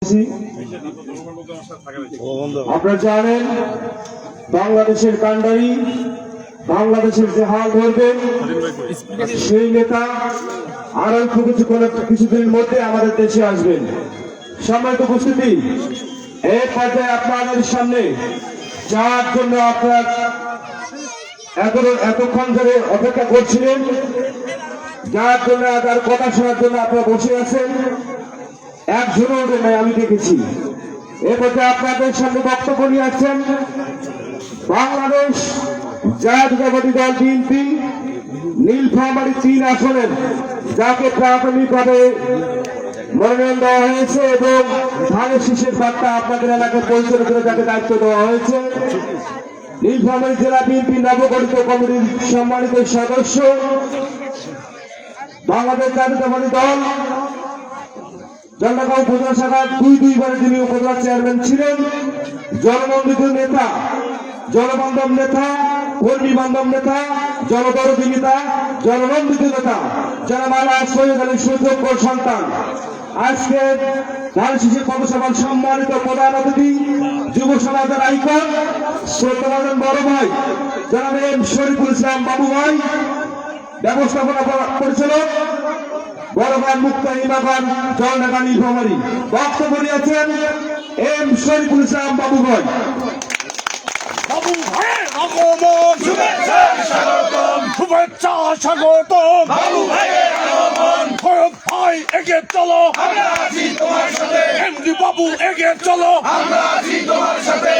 বলছি, আপনারা জানেন বাংলাদেশের কান্ডারি, বাংলাদেশের যে হাল ধরবে সেই নেতা আর অল্প কিছুদিনের মধ্যে আমাদের দেশে আসবেন। সম্মানিত উপস্থিতি, এই পর্যায়ে আপনাদের সামনে যার জন্য আপনার এতক্ষণ ধরে অপেক্ষা করছিলেন, যার জন্য তার কথা শোনার জন্য আপনারা বসে আছেন, একজনও নেই আমি দেখেছি। এ পর্যায়ে আপনাদের সামনে বক্তব্য নিয়ে আসছেন বাংলাদেশ জাতীয়তাবাদী দল বিএনপি নীলফামারী 3 আসনের, যাকে প্রাথমিকভাবে মনোনয়ন দেওয়া হয়েছে এবং ধানের শীষের বার্তা আপনাদের এলাকায় পরিচালনা করে যাকে দায়িত্ব দেওয়া হয়েছে, নীলফামারী জেলা বিএনপি নবগঠিত কমিটির সম্মানিত সদস্য, বাংলাদেশ জাতীয়তাবাদী দল জলঢাকা উপজেলা শাখার 2 যিনি উপজেলা চেয়ারম্যান ছিলেন, জননন্দিত নেতা, জনবান্ধব নেতা, কর্মী বান্ধব নেতা, জনদরদী নেতা, জননন্দিত নেতা যারা মালা সৈয়দ আলী সুযোগ্য সন্তান, আজকে ধানের শীষের পথসভার সম্মানিত প্রধান অতিথি, যুব সমাজের আইকন, শ্রদ্ধাভাজন বড় ভাই জনাব এম শরীফুল ইসলাম বাবু ভাই, ব্যবস্থাপনা পরিচালক বড় ভাই মুক্তা ইমাগান জলঢাকা নীলফামারী, বক্তব্য নিয়েছেন এম শরীফুল ইসলাম বাবু ভাই। বাবু ভাইয়ের আগমন, শুভেচ্ছা স্বাগতম, বাবু ভাইয়ের আগমন, সৈয়দ ভাই এগিয়ে চলো, আমরা আছি তোমার সাথে, এমডি বাবু এগিয়ে চলো, আমরা আছি তোমার সাথে।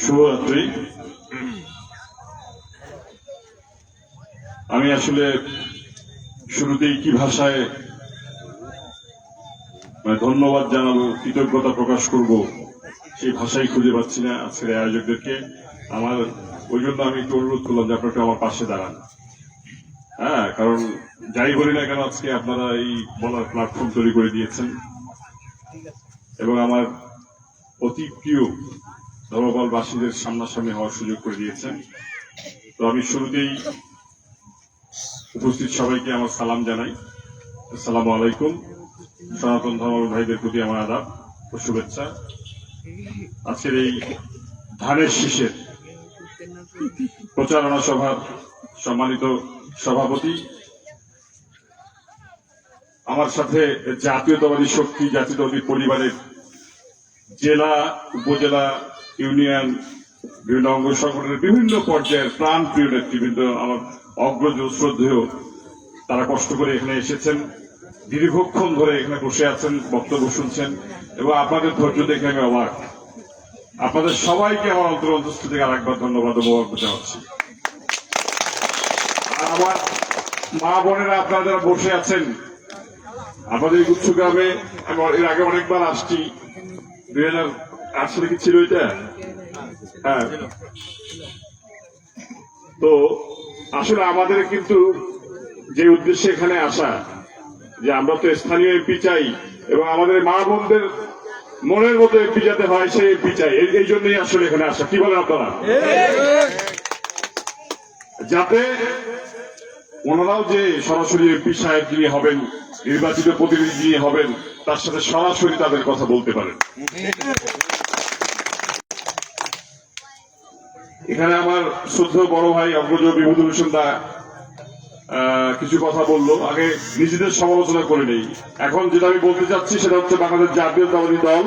শুভরাত্রি। আমি আসলে শুরুতেই কি ভাষায় ধন্যবাদ জানাবো, কৃতজ্ঞতা প্রকাশ করব, সেই ভাষাই খুঁজে পাচ্ছি না আজকের আয়োজকদেরকে। আমার ওই জন্য আমি একটু অনুরোধ করলাম যে আপনারা আমার পাশে দাঁড়ান। হ্যাঁ, কারণ যাই বলি না কেন আজকে আপনারা এই বলার প্ল্যাটফর্ম তৈরি করে দিয়েছেন এবং আমার অতি প্রিয় ধর্মপালবাসীদের সামনাসামনি হওয়ার সুযোগ করে দিয়েছেন। তো আমি শুরুতেই উপস্থিত সবাইকে আমার সালাম জানাই। আসসালামু আলাইকুম। সনাতন ধর্ম ভাইদের প্রতি আমার আদাব ও শুভেচ্ছা। আজকের এই ধানের শীষের প্রচারণা সভার সম্মানিত সভাপতি, আমার সাথে জাতীয়তাবাদী শক্তি, জাতীয়তাবাদী পরিবারের জেলা, উপজেলা, ইউনিয়ন, বিভিন্ন অঙ্গ সংগঠনের বিভিন্ন পর্যায়ের প্রাণ প্রিয় নেতৃবৃন্দ, আমার অগ্রজ শ্রদ্ধেয়, তারা কষ্ট করে এখানে এসেছেন, দীর্ঘক্ষণ ধরে এখানে বসে আছেন, বক্তব্য শুনছেন এবং আপনাদের ধৈর্য দেখে আমি অবাক। আপনাদের সবাইকে আমার অন্তস্থ থেকে আরেকবার ধন্যবাদ ও মোবারক জানাচ্ছি। আর আমার মা বোনেরা আপনারা যারা বসে আছেন, আমাদের গুচ্ছ গ্রামে আমি এর আগে অনেকবার আসছি। 2008 সালে কি ছিল এটা? হ্যাঁ। তো আসলে আমাদের কিন্তু যে উদ্দেশ্যে এখানে আসা, যে আমরা তো স্থানীয় এমপি চাই এবং আমাদের মা বোনদের মনের মতো এমপি যাতে হয় সেই এমপি চাই, এই জন্যই আসলে এখানে আসা। কি বলেন আপনারা? যাতে ওনারাও যে সরাসরি এমপি সাহেব যিনি হবেন, নির্বাচিত প্রতিনিধি যিনি হবেন, তার সাথে সরাসরি তাদের কথা বলতে পারেন। এখানে আমার শ্রদ্ধেয় বড় ভাই অগ্রজ বিভূতিভূষণ হোসেন দা কিছু কথা বললো, আগে নিজেদের সমালোচনা করে নেই। এখন যেটা আমি বলতে চাচ্ছি সেটা হচ্ছে বাংলাদেশ জাতীয়তাবাদী দল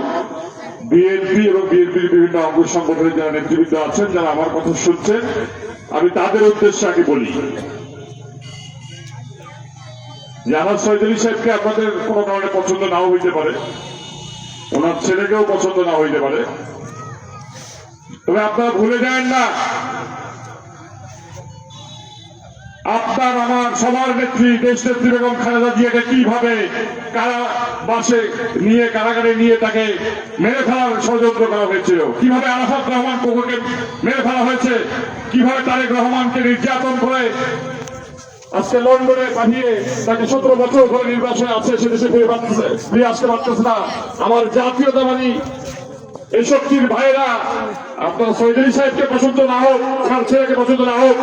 বিএনপি এবং বিএনপির বিভিন্ন অঙ্গ সংগঠনের যারা নেতৃবৃন্দ আছেন, যারা আমার কথা শুনছেন, আমি তাদের উদ্দেশ্যে আগে বলি যে আমার সৈয়দ আলী সাহেবকে আপনাদের কোনো কারণে পছন্দ নাও হইতে পারে, ওনার ছেলেকেও পছন্দ না হইতে পারে, তবে আপনারা ভুলে যান না আপনার আমার সবার নেত্রী দেশ নেত্রী বেগম খালেদা জিয়াকে কিভাবে কারাবাসে নিয়ে, কারাগারে নিয়ে তাকে মেরে ফেলার ষড়যন্ত্র করা হয়েছিল, কিভাবে আরাফাত রহমান কোকোকে মেরে ফেলা হয়েছে, কিভাবে তারেক রহমানকে নির্যাতন করে আজকে লন্ডনে পাঠিয়ে তাকে 17 বছর ধরে নির্বাসনে আছে, সে দেশে ফিরে আসতে পারতেছে না। আমার জাতীয়তাবাদী এই শক্তির ভাইরা আপনার সৈদারি সাহেবকে পছন্দ না হোক, তার ছেলেকে পছন্দ না হোক,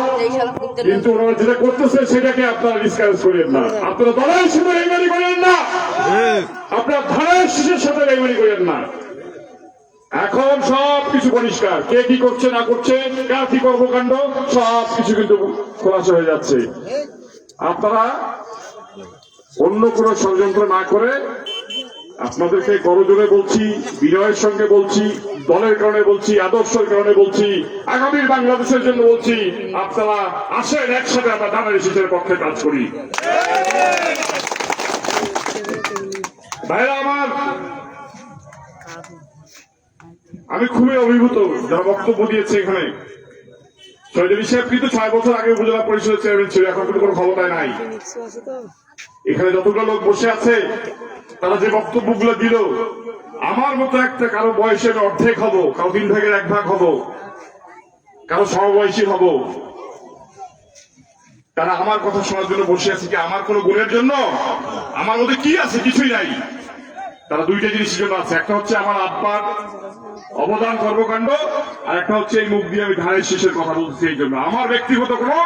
কিন্তু ওনারা যেটা করতেছে সেটাকে আপনারা ডিসকাস করেন না। আপনারা দলের সাথে বেইমানি করেন না, আপনার ধানের শীষের সাথে বেইমানি করেন না। এখন সব কিছু পরিষ্কার, কে কি করছে না করছে, কার কি কর্মকাণ্ড, সব কিছু কিন্তু খোলাসা হয়ে যাচ্ছে। আপনারা অন্য কোনো ষড়যন্ত্র না করে, আপনাদেরকে করজোরে বলছি, বিনয়ের সঙ্গে বলছি, দলের কারণে বলছি, আদর্শের কারণে বলছি, আগামীর বাংলাদেশের জন্য বলছি, আপনারা আসেন একসাথে আমরা ধানের শীষের পক্ষে কাজ করি। ভাইরা আমার, আমি খুবই অভিভূত যারা বক্তব্য দিয়েছে এখানে। সৈদারি সাহেব কিন্তু 6 বছর আগে উপজেলা পরিষদের চেয়ারম্যান ছিল, এখন কিন্তু কোনো ক্ষমতায় নাই। এখানে যতগুলো লোক বসে আছে তারা যে বক্তব্যগুলো দিল, আমার মতো একটা কারো বয়সে আমি অর্ধেক হব, কারো 3 ভাগের 1 ভাগ হব, কারো সমবয়সী হব, তারা আমার কথা শোনার জন্য বসে আছে কি আমার কোনো গুণের জন্য? আমার মধ্যে কি আছে? কিছুই নাই। তারা দুইটা জিনিসের জন্য আছে, একটা হচ্ছে আমার আব্বার অবদান কর্মকাণ্ড, আর একটা হচ্ছে এই মুখ দিয়ে আমি ধানের শীষের কথা বলতেছি। এই জন্য আমার ব্যক্তিগত কোনো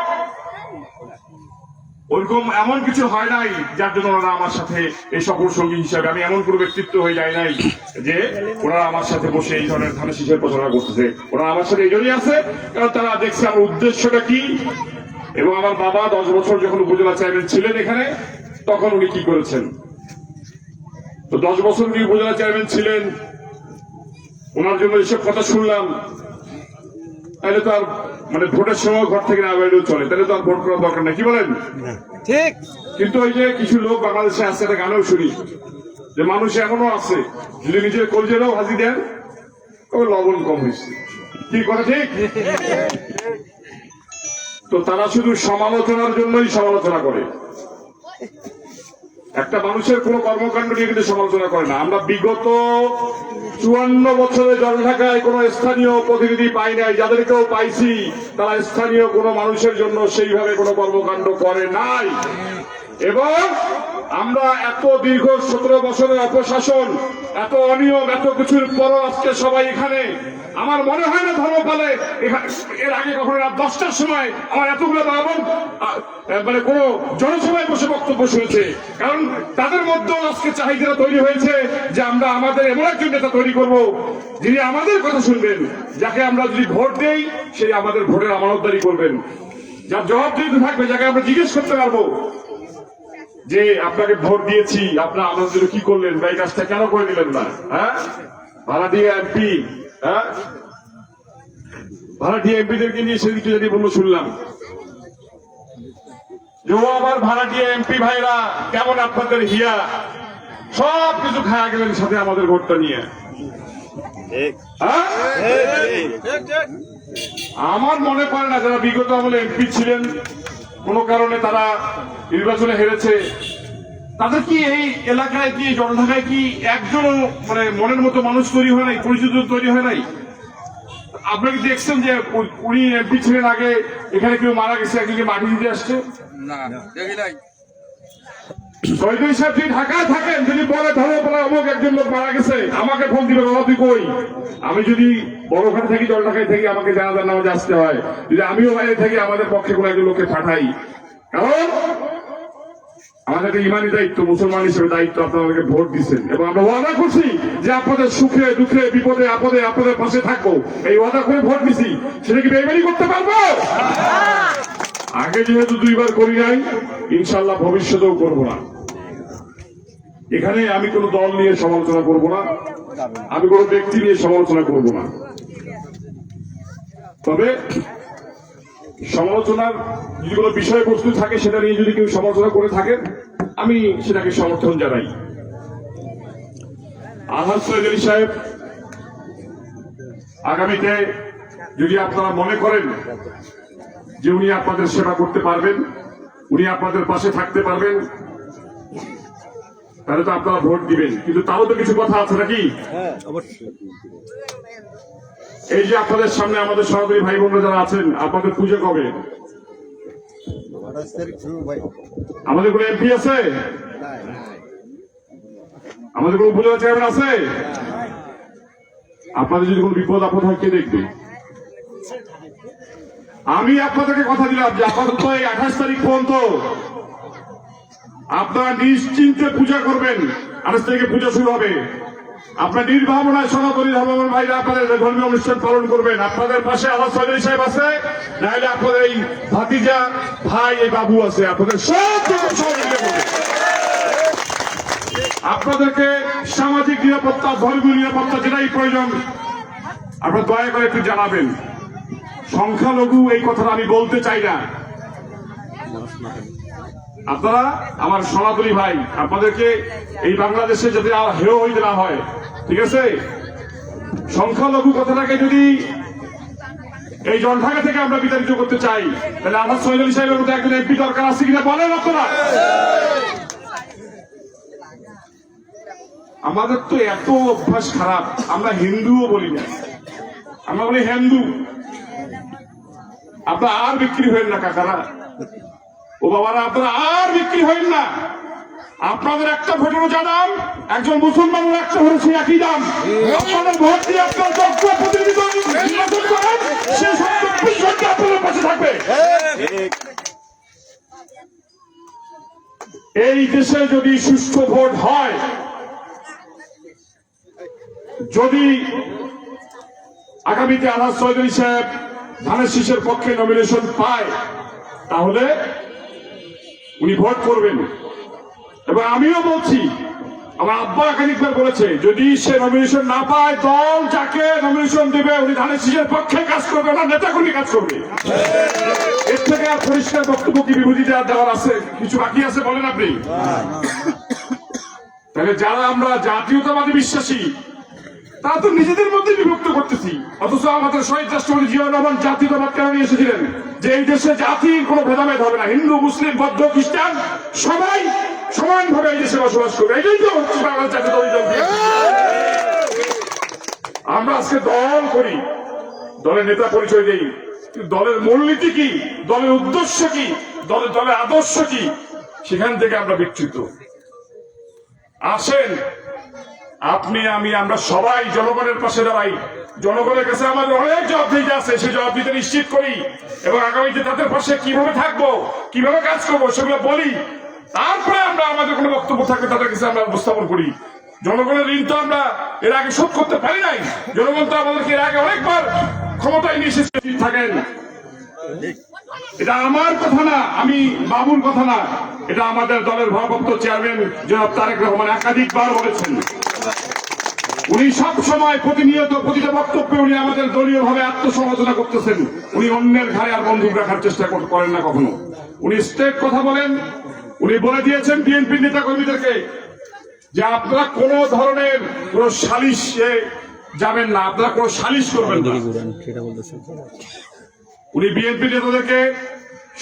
ওরকম এমন কিছু হয় নাই যার জন্য ওনারা আমার সাথে এই সফর সঙ্গী হিসাবে, আমি এমন কোনো ব্যক্তিত্ব হয়ে যায় নাই যে ওনারা আমার সাথে বসে এই ধরনের ধানের শীষের প্রচারণা করতেছে। ওনারা আমার সাথে এই জন্যই আছে কারণ তারা দেখছে আমার উদ্দেশ্যটা কি। এবং আমার বাবা 10 বছর যখন উপজেলা চেয়ারম্যান ছিলেন এখানে, তখন উনি কি করেছেন। তো 10 বছর উনি উপজেলা চেয়ারম্যান ছিলেন, ওনার জন্য এসব কথা শুনলাম, তাহলে তো আর মানে ভোটের সময় ঘর থেকে না বেরোলেও চলে, তাহলে তো আর ভোট করার দরকার নেই, কি বলেন? ঠিক। কিন্তু ওই যে কিছু লোক বাংলাদেশে আছে, একটা গানেও শুনি যে মানুষ এমনও আছে যদি নিজের কলজেরাও হাজি দেন তবে লবণ কম হয়েছে, কি করে? ঠিক। তো তারা শুধু সমালোচনার জন্যই সমালোচনা করে, একটা মানুষের কোন কর্মকাণ্ড নিয়ে কিন্তু সমালোচনা করে না। আমরা বিগত 54 বছরে জনঢাকায় কোন স্থানীয় প্রতিনিধি পাই নাই, যাদেরকেও পাইছি তারা স্থানীয় কোন মানুষের জন্য সেইভাবে কোন কর্মকাণ্ড করে নাই। এবং আমরা এত দীর্ঘ 17 বছরের অপশাসন, এত অনিয়ম, এত কিছুর পরও আজকে সবাই এখানে, আমার মনে হয় না ধর্মপালে এর আগে কখনো রাত 10টার সময় আমার এতগুলো মানে কোন জনসভায় বসে বক্তব্য শুনেছে। কারণ তাদের মধ্যেও আজকে চাহিদা তৈরি হয়েছে যে আমরা আমাদের এমন একজন নেতা তৈরি করব যিনি আমাদের কথা শুনবেন, যাকে আমরা যদি ভোট দেই সেই আমাদের ভোটের আমানতদারি করবেন, যার জবাবদিহিতা থাকবে, যাকে আমরা জিজ্ঞেস করতে পারবো যে আপনাকে ভোট দিয়েছি, আপনারা আমাদের জন্য কি করলেন বা এই কাজটা কেন করে দিলেন না? হ্যাঁ, ভাড়াটিয়া এমপি, হ্যাঁ, ভাড়াটিয়া এমপিদেরকে নিয়ে সেদিকে যদি বললো শুনলাম যে ও আমার ভাড়াটিয়া এমপি ভাইরা কেমন আপনাদের হিয়া, সব কিছু খায়া গেলেন সাথে আমাদের ভোটটা নিয়ে। আমার মনে পড়ে না যারা বিগত আমলে এমপি ছিলেন, কোন কারণে তারা নির্বাচনে হেরেছে, তাদের কি এই এলাকায় কি জনঢাকায় কি একজনও মানে মনের মতো মানুষ তৈরি হয় নাই, পরিচিত তৈরি হয় নাই? আপনি কি দেখছেন যে উনি এমপি ছিলেন আগে, এখানে কেউ মারা গেছে, একদিকে মাটি দিতে আসছে? সৈদারি সাহেব যদি ঢাকায় থাকেন, যদি বলে ধর্মপাড়ায় অমুক একজন লোক মারা গেছে, আমাকে ফোন দিবে, বাবা তুই কই? আমি যদি বড়খানে থাকি, জলঢাকায় থাকি, আমাকে জানাজার নামাজে আসতে হয়। যদি আমিও বাইরে থাকি, আমাদের পক্ষে কোনো একজন লোককে পাঠাই, কারণ আমাদের একটা ইমানি দায়িত্ব, মুসলমান হিসেবে দায়িত্ব, আপনাদেরকে ভোট দিচ্ছেন এবং আমরা ওয়াদা করছি যে আপনাদের সুখে দুঃখে বিপদে আপদে আপনাদের পাশে থাকবো। এই ওয়াদা করে ভোট দিছি, সেটা কি বেইমানি করতে পারবো? আগে যেহেতু 2 বার করি নাই, ইনশাল্লাহ ভবিষ্যতেও করবো না। এখানে আমি কোনো দল নিয়ে সমালোচনা করব না, আমি কোনো ব্যক্তি নিয়ে সমালোচনা করব না। তবে সমালোচনার যদি কোনো বিষয়বস্তু থাকে, সেটা নিয়ে যদি কেউ সমালোচনা করে থাকেন, আমি সেটাকে সমর্থন জানাই। আলহাজ সৈদারি সাহেব, আগামীতে যদি আপনারা মনে করেন যে উনি আপনাদের সেবা করতে পারবেন, উনি আপনাদের পাশে থাকতে পারবেন, তাহলে তো আপনারা ভোট দিবেন। কিন্তু তারও তো কিছু কথা আছে নাকি? এই যে আপনাদের সামনে আমাদের সহকারী ভাই বোনরা যারা আছেন, আপনাদের পুজো কবে? আমাদের কোন এমপি আছে? আমাদের কোন উপজেলা চেয়ারম্যান আছে? আপনাদের যদি কোনো বিপদ আপদ হয় কে দেখবে? আমি আপনাদেরকে কথা দিলাম যে আপাতত এই 28 তারিখ পর্যন্ত আপনারা নিশ্চিন্তে পূজা করবেন। 28 তারিখে পূজা শুরু হবে। আপনার নির্ভাবনায় সনাতনী ধর্মের ভাইরা আপনাদের ধর্মীয় অনুষ্ঠান পালন করবেন। আপনাদের পাশে আল্লাহ চৌধুরী সাহেব আছে, নাহলে আপনাদের এই ভাতিজা ভাই এই বাবু আছে, আপনাদের সব রকম সহযোগিতা করবে। আপনাদেরকে সামাজিক নিরাপত্তা, ধর্মীয় নিরাপত্তা যেটাই প্রয়োজন আপনারা দয়া করে একটু জানাবেন। সংখ্যালঘু এই কথাটা আমি বলতে চাই না। আপনারা আমার সনাতনী ভাই, আপনাদেরকে এই বাংলাদেশে যাতে হেয় হইতে না হয়, ঠিক আছে? সংখ্যালঘু কথাটাকে যদি এই জনঢাকা থেকে আমরা বিতাড়িত করতে চাই, তাহলে আমার সৈয়দ সাহেবের মতো একজন এমপি দরকার আছে কিনা বলেন আপনারা? আমাদের তো এত অভ্যাস খারাপ, আমরা হিন্দুও বলি না, আমরা বলি হিন্দু। আপনারা আর বিক্রি হইন না কাকারা, ও বাবারা, আপনারা আর বিক্রি হইন না। আপনাদের একটা ভোটেরও জানান, একজন মুসলমানের একটা ভোটের সেই একই দাম। আপনাদের ভোট দিয়ে আপনার যোগ্য প্রতিনিধি নির্বাচন করেন, সে 24 ঘন্টা আপনাদের পাশে থাকবে। এই দেশে যদি সুষ্ঠু ভোট হয়, যদি আগামীতে আনাস চৌধুরী সাহেব ধানের শীষের পক্ষে নমিনেশন পায়, তাহলে উনি ভোট করবেন। এবং আমিও বলছি, আমার আব্বা একাধিকবার বলেছে, যদি সে নমিনেশন না পায়, দল যাকে নমিনেশন দেবে উনি ধানের শীষের পক্ষে কাজ করবে না, নেতাকর্মী কাজ করবে। এর থেকে আর পরিষ্কার বক্তব্য কি বিভূতি দেওয়ার আছে? কিছু বাকি আছে বলেন আপনি? তাহলে যারা আমরা জাতীয়তাবাদী বিশ্বাসী, তারা তো নিজেদের মধ্যে বিভক্ত করতেছি। অথচ আমাদের শহীদ রাষ্ট্রপতি জিয়াউর রহমান জাতীয়তাবাদ কেন নিয়ে এসেছিলেন? যে এই দেশে জাতির কোনো ভেদাভেদ হবে না, হিন্দু, মুসলিম, বৌদ্ধ, খ্রিস্টান সবাই সমানভাবে এই দেশে বসবাস করবে। এটাই তো হচ্ছে বাংলাদেশ জাতীয়তাবাদী দল। আমরা আজকে দল করি, দলের নেতা পরিচয় দেই, দলের মূলনীতি কি, দলের উদ্দেশ্য কি, দলের আদর্শ কি, সেখান থেকে আমরা বিচ্যুত। আসেন আপনি, আমি, আমরা সবাই জনগণের পাশে দাঁড়াই। জনগণের কাছে আমাদের অনেক জবাবদিহিতা আছে, সেই জবাবদিহিতা নিশ্চিত করি এবং আগামীতে তাদের পাশে কিভাবে থাকবো, কিভাবে কাজ করবো সেগুলো বলি। তারপরে আমরা আমাদের কোনো বক্তব্য থাকলে তাদের কাছে আমরা উপস্থাপন করি। জনগণের ঋণ তো আমরা এর আগে শোধ করতে পারি নাই। জনগণ তো আমাদেরকে এর আগে অনেকবার ক্ষমতায় নিয়ে এসেছে। থাকেন, এটা আমার কথা না, আমি বাবুর কথা না, এটা আমাদের দলের ভারপ্রাপ্ত চেয়ারম্যান জনাব তারেক রহমান একাধিকবার বলেছেন। উনি সব সময় প্রতিনিয়ত প্রতিটা বক্তব্যে উনি আমাদের দলীয় ভাবে আত্মসমালোচনা করতেছেন। উনি অন্যের ঘাড়ে আর বন্দুক রাখার চেষ্টা করেন না কখনো। উনি স্ট্রেট কথা বলেন। উনি বলে দিয়েছেন বিএনপির নেতা কর্মীদেরকে যে আপনারা কোন ধরনের কোন সালিশে যাবেন না, আপনারা কোন সালিশ করবেন না। উনি বিএনপি নেতাদেরকে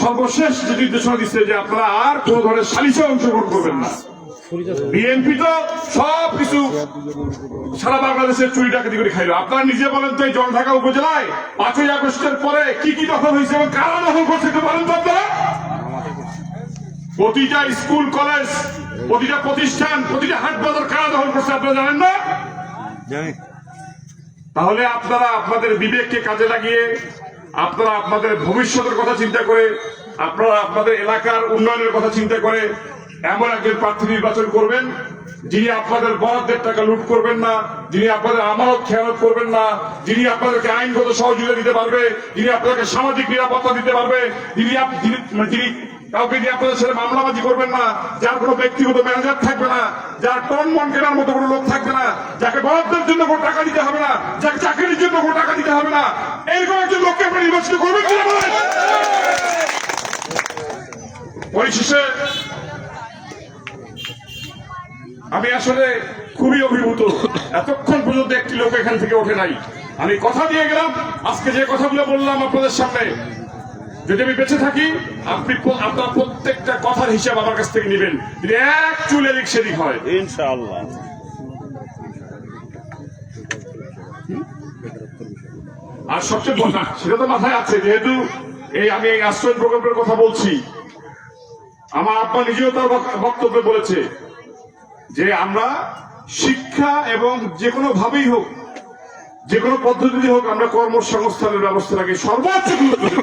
সর্বশেষ যে নির্দেশনা দিচ্ছে যে আপনারা আর কোন ধরনের সালিশে অংশগ্রহণ করবেন না। বিএনপি তো সবকিছু সারা বাংলাদেশের চুরি ডাকাতি করে খাইল। আপনারা নিজে বলেন তো, এই জলঢাকা উপজেলায় 5ই আগস্টের পরে কি কি দখল হয়েছে এবং কারা দখল করছে একটু বলেন তো আপনারা? প্রতিটা স্কুল, কলেজ, প্রতিটা প্রতিষ্ঠান, প্রতিটা হাট বাজার কারা দখল করছে আপনারা জানেন না? তাহলে আপনারা আপনাদের বিবেককে কাজে লাগিয়ে, আপনারা আপনাদের ভবিষ্যতের কথা চিন্তা করে, আপনারা আপনাদের এলাকার উন্নয়নের কথা চিন্তা করে এমন একজন প্রার্থী নির্বাচন করবেন যিনি আপনাদের বরাদ্দের টাকা লুট করবেন না, যিনি আপনাদের আমানত খেয়ানত করবেন না, যিনি আপনাদেরকে আইনগত সহযোগিতা দিতে পারবে, যিনি আপনাদেরকে সামাজিক নিরাপত্তা দিতে পারবে, যিনি কাউকে দিয়ে আপনাদের সাথে মামলাবাজি করবেন না, যার কোনো ব্যক্তিগত ম্যানেজার থাকবে না, যার টন মন কেনার মতো কোনো লোক থাকবে না, যাকে বরাদ্দের জন্য কোনো টাকা দিতে হবে না, যাকে চাকরির জন্য কোনো টাকা দিতে হবে না, এইরকম একজন লোককে আপনি নির্বাচিত করবেন কিনা বলেন? পরিশেষে আমি আসলে খুবই অভিভূত, এতক্ষণ পর্যন্ত একটি লোক এখান থেকে ওঠে নাই। আমি কথা দিয়ে গেলাম, আজকে যে কথাগুলো বললাম আপনাদের সামনে, যদি আমি বেঁচে থাকি আপনার প্রত্যেকটা কথার হিসাব আমার কাছ থেকে নেবেন, যদি এক চুল এদিক সেদিক হয় ইনশাআল্লাহ। আর সবচেয়ে বড় সেটা তো মাথায় আছে, যেহেতু আমি এই আশ্রয় প্রকল্পের কথা বলছি, আমার আব্বা নিজেও তার বক্তব্যে বলেছে যে আমরা শিক্ষা এবং যে কোনো ভাবেই হোক যে কোনো পদ্ধতি হোক আমরা কর্মসংস্থানের ব্যবস্থাটাকে সর্বোচ্চ গুরুত্ব দেব।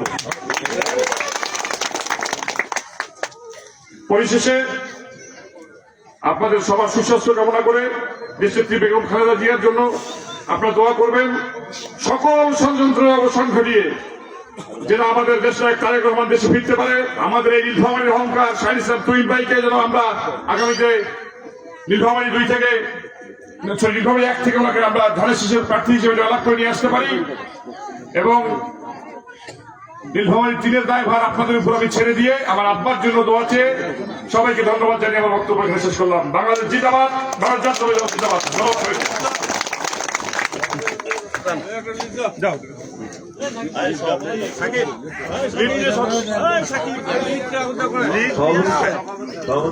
পরিশেষে আপনাদের সবার সুস্বাস্থ্য কামনা করে দেশনেত্রী বেগম খালেদা জিয়ার জন্য আপনারা দোয়া করবেন। সকল ষড়যন্ত্র অবসান ঘটিয়ে যেন আমাদের দেশের তারেক রহমান দেশে ফিরতে পারে। আমাদের এই নীলফামারীর অহংকার শাহিন ইসলাম তুহিন ভাইকে যেন আমরা আগামীতে নীলফামারী 2 থেকে নীলফামারী 1 থেকে ওনাকে আমরা ধানের শীষের প্রার্থী হিসেবে জয়লাভ করে নিয়ে আসতে পারি এবং নীলফামারী 3-এর দায়ভার আপনাদের উপর আমি ছেড়ে দিয়ে আমার আব্বার জন্য দোয়া চেয়ে সবাইকে ধন্যবাদ জানিয়ে আমার বক্তব্য এখানে শেষ করলাম। বাংলাদেশ জিন্দাবাদ, বাংলাদেশ জাতীয়তাবাদী দল জিন্দাবাদ। যাও